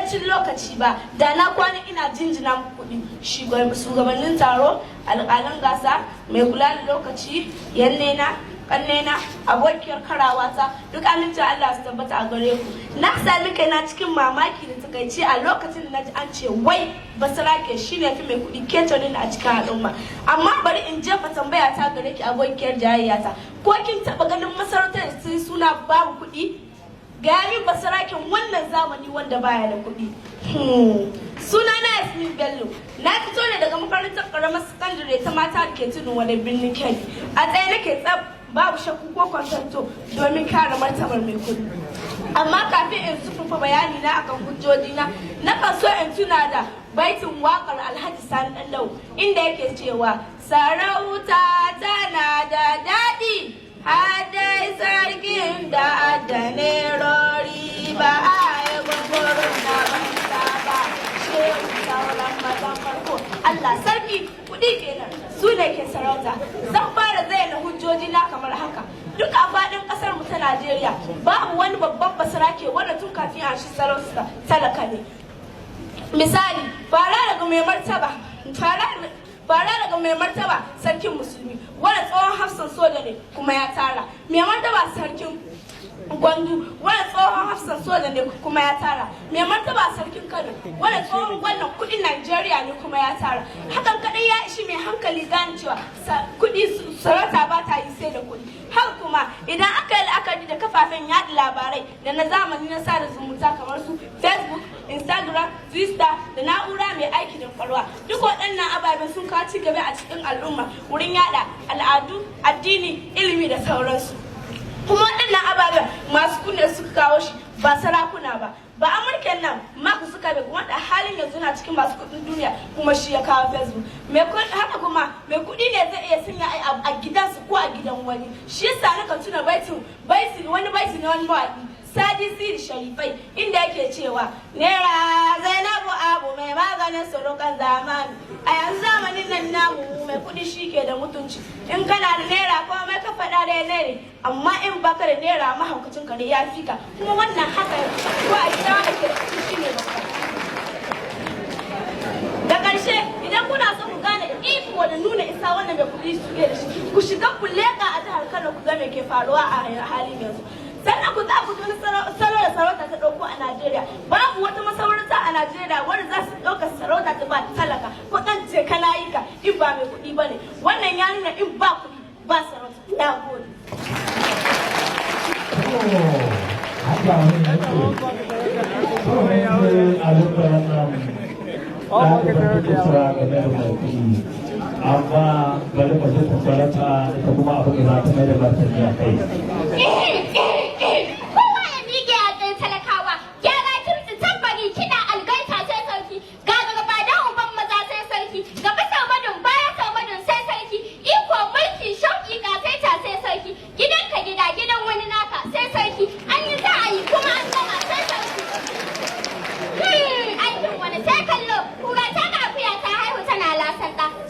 takaitaccen lokaci ba da na kwana ina jinjina muku kuɗi. Shugabannin taro, alƙalan gasa, mai kula da lokaci, yannena, kannena, abokiyar karawata, duk amincin Allah su tabbata a gare ku. Na sami kaina cikin mamaki da takaici a lokacin da na ji an ce wai Basarake shine fi mai kuɗi ketonin a cikin al'umma. Amma bari in jefa tambaya ta gare ki abokiyar jayayyata. Ko kin taɓa ganin masarautar sai suna babu kuɗi? Gaya min Basaraken wannan zamani wanda baya da kuɗi. Suna na Yasmin Bello. Na fito ne daga makarantar ƙaramar sakandare ta mata da ke tudun wani birnin Kebbi. A tsaye nake tsab babu shakku ko kwantanto domin kare martabar mai kuɗi. Amma kafin in zurfafa bayani na akan hujjojina, na kan so in tuna da baitin waƙar Alhaji Sani Ɗanlau inda yake cewa sarauta tana da daɗi hadai sarkin da nerori ba a yi gwagwarin da ba ba shehu sauran mazan farko. Allah sarki kuɗi kenan su ne ke sarauta. Zan fara zayyana hujjojina kamar haka. Duk a faɗin ƙasar mu ta Najeriya babu wani babban basarake wanda tun kafin a shi sarauta talaka ne. Misali, fara daga mai martaba sarkin musulmi wanda tsohon hafsan soja ne kuma ya tara. Mai martaba sarkin Gwandu wanda tsohon hafsan soja ne kuma ya tara. Mai martaba sarkin Kano wanda tsohon gwamnan kudin Najeriya ne kuma ya tara. Hakan kadai ya ishi mai hankali gane cewa kudi sarauta ba ta yi sai da kudi. Haka kuma idan aka yi la'akari da kafafen yaɗa labarai da na zamani na sada zumunta kamar su Facebook, Instagram, Twitter da na'ura mai aiki da kwakwalwa, duk waɗannan ababen sun kawo ci gaba a cikin al'umma wurin yaɗa al'adu, addini, ilimi da sauransu. Kuma waɗannan ababen masu kunne suka kawo shi ba sarakuna ba. Ba Amurken nan Mark Zuckerberg wanda halin yanzu na cikin masu kuɗin duniya kuma shi ya kawo Facebook. Haka kuma mai kuɗi ne zai iya sanya a gidansu ko a gidan wani. Shi yasa na kan tuna wani baiti na wani mawaƙi Sadi Sidi Sharifai inda yake cewa Naira Zainabu Abu mai maganin surukan zamani. A yanzu zamanin nan namu mai kuɗi shi ke da mutunci. In kana da naira kuma mai ka faɗa da naira, amma in baka da naira mahaukacin ka ne ya fi ka. Kuma wannan haka ko a gida wanda ke da kuɗi shi ne babba. Da ƙarshe idan kuna son ku gane iko da nuna isa wannan mai kuɗi su da shi, ku shiga ku leƙa a jihar Kano ku ga me ke faruwa a halin yanzu. Sannan ku za ku wani salo da sarauta ta ɗauko a Najeriya. Babu wata masarauta a Najeriya wanda za su ɗauka sarauta ta ba talaka ko ɗan je kana yi ka in ba mai kuɗi ba ne. Wannan ya nuna in ba kuɗi ba sarauta. Na gode. Amma bari mu je ta ita kuma abin da za ta mai da martani a kai.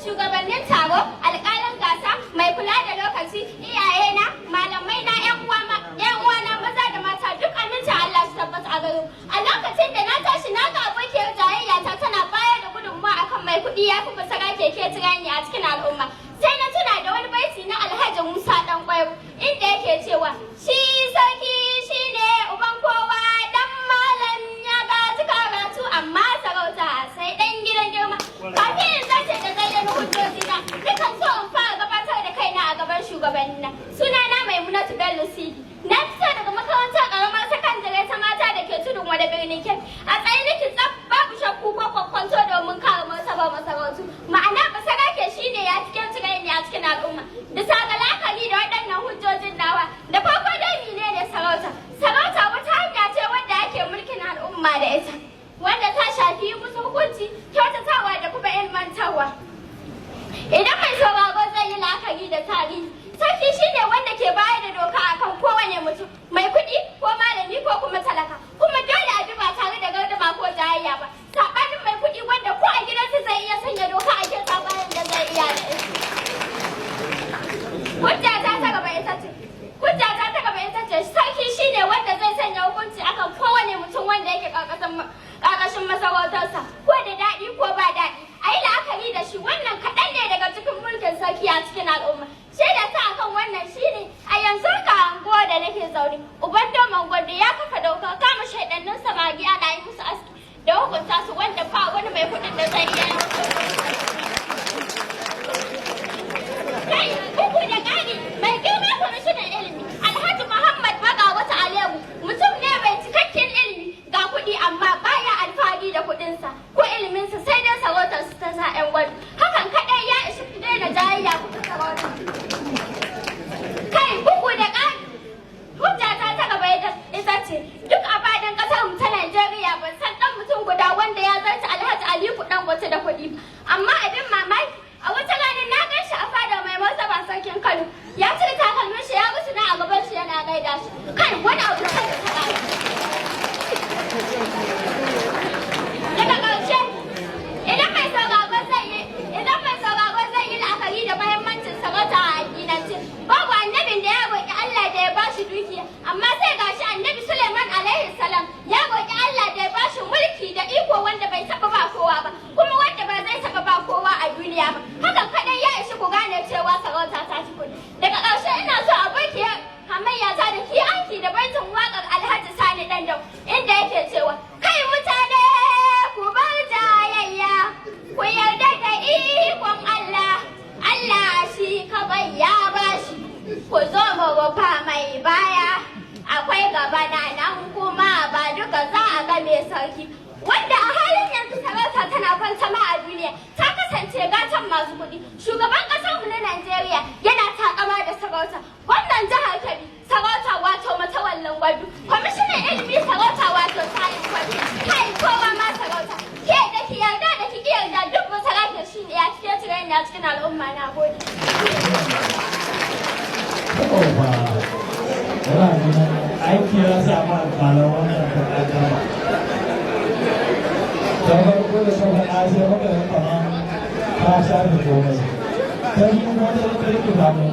Shugabannin taro, alƙalan gasa, mai kula da lokaci, iyayena, malamai na, ƴan uwana maza da mata duk amincin Allah su tabbata a gare. A lokacin da na tashi na ga abokiyar jayayya ta tana bayar da gudunmawa akan mai kuɗi ya fi basarake ke tirani a cikin al'umma. Sai na tuna da wani baiti na Alhaji Musa Ɗanƙwairo inda yake cewa shi sarki shine uban kowa dan malam ya gaji karatu amma sarauta sai ɗan gidan girma. Kafin in zace da zayyana hujjojina, dukan so in fara gabatar da kaina a gaban shugabannina. Sunana Maimunatu Bello Sidi. Na fito daga makarantar ƙaramar sakandare ta mata da ke tudun wani birnin Kebbi. A tsaye nake tsaf babu shakku ko kwakwanto domin kare martabar masarautu. Ma'ana basarake shine ya cikin tirani a cikin al'umma. Bisa ga la'akari da waɗannan hujjojin nawa, da farko dai menene sarauta? Sarauta wata hanya ce wadda ake mulkin al'umma da ita, wanda ta shafi musu hukunci, kyautatawa da kuma ilmantarwa. Idan mai sauraro zai yi la'akari da tarihi, sarki shine wanda ke bayar da doka akan kowane mutum, mai kuɗi ko malami ko kuma talaka, kuma dole a bi ba tare da gardama ko jayayya ba. Saɓanin mai kuɗi wanda ko a gidansa zai iya sanya doka a ke sabanin da zai iya da ita. Hujjata ta gaba ita ce sarki shine wanda zai sanya hukunci akan kowane mutum wanda yake ƙarƙashin hukunta su wanda ba wani mai kuɗin da zai iya. Kai, bugu da ƙari, mai girma kwamishinan ilimi, Alhaji Muhammad Baga wata Alebu, mutum ne mai cikakken ilimi ga kuɗi amma baya alfahari da kuɗinsa ko iliminsa sai dai sarautarsu ta sa 'yan wani. Hakan kaɗai ya ishi ku daina jayayya kuka sarauta. Kai, bugu da ƙari, hujjata ta gaba ita ce, duk a faɗin ƙasar mu ta Najeriya ban san ɗan mutum guda wanda ya zarta Alhaji Aliko Dangote da kuɗi ba. Amma abin mamaki, a wata ranar na gan shi a fadar mai martaba sarkin Kano. Ya cire takalmin shi ya rusuna a gaban shi yana gaida shi. Kai, wani abu sai da ta daga ƙarshe, idan mai sauraro zai yi la'akari da mahimmancin sarauta a addinance, babu annabin da ya roƙi Allah da ya bashi dukiya, amma sai gashi annabi Suleiman alaihi salam ya roƙi Allah da ya bashi mulki da iko wanda bai taɓa ba kowa ba, kuma wanda ba zai taɓa ba kowa a duniya ba. Hakan kaɗai ya ishi ku gane cewa sarauta ta ci kuɗi. Daga ƙarshe ina so a barki hamayya ta da ki aiki da baitin waƙar Alhaji Sani Dandau inda yake cewa, kai mutane ku bar jayayya, ku yarda da ikon Allah, Allah shi kawai ya bashi, ku zo mu rufa mai baya, akwai gaba na nan kuma ba duka za a ga mai sarki. Wanda a halin yanzu sarauta tana fantama a duniya ta kasance gatan masu kuɗi. Shugaban ƙasarmu na Najeriya yana takama da sarauta. Gwamnan jihar Kebbi sarauta wato matawallan gwadu. Kwamishinan ilimi sarauta wato sayin gwadu. Kai kowa ma sarauta. Ke da ki yarda da ki yarda duk masarauta shi ne ya cike cire a cikin al'umma na gode. Aiki ya samu alƙalar wannan kakakama. Ta farko da ta faɗa sai muka yi kamar ta shafi komai. Ta yi wata da ta rike damu.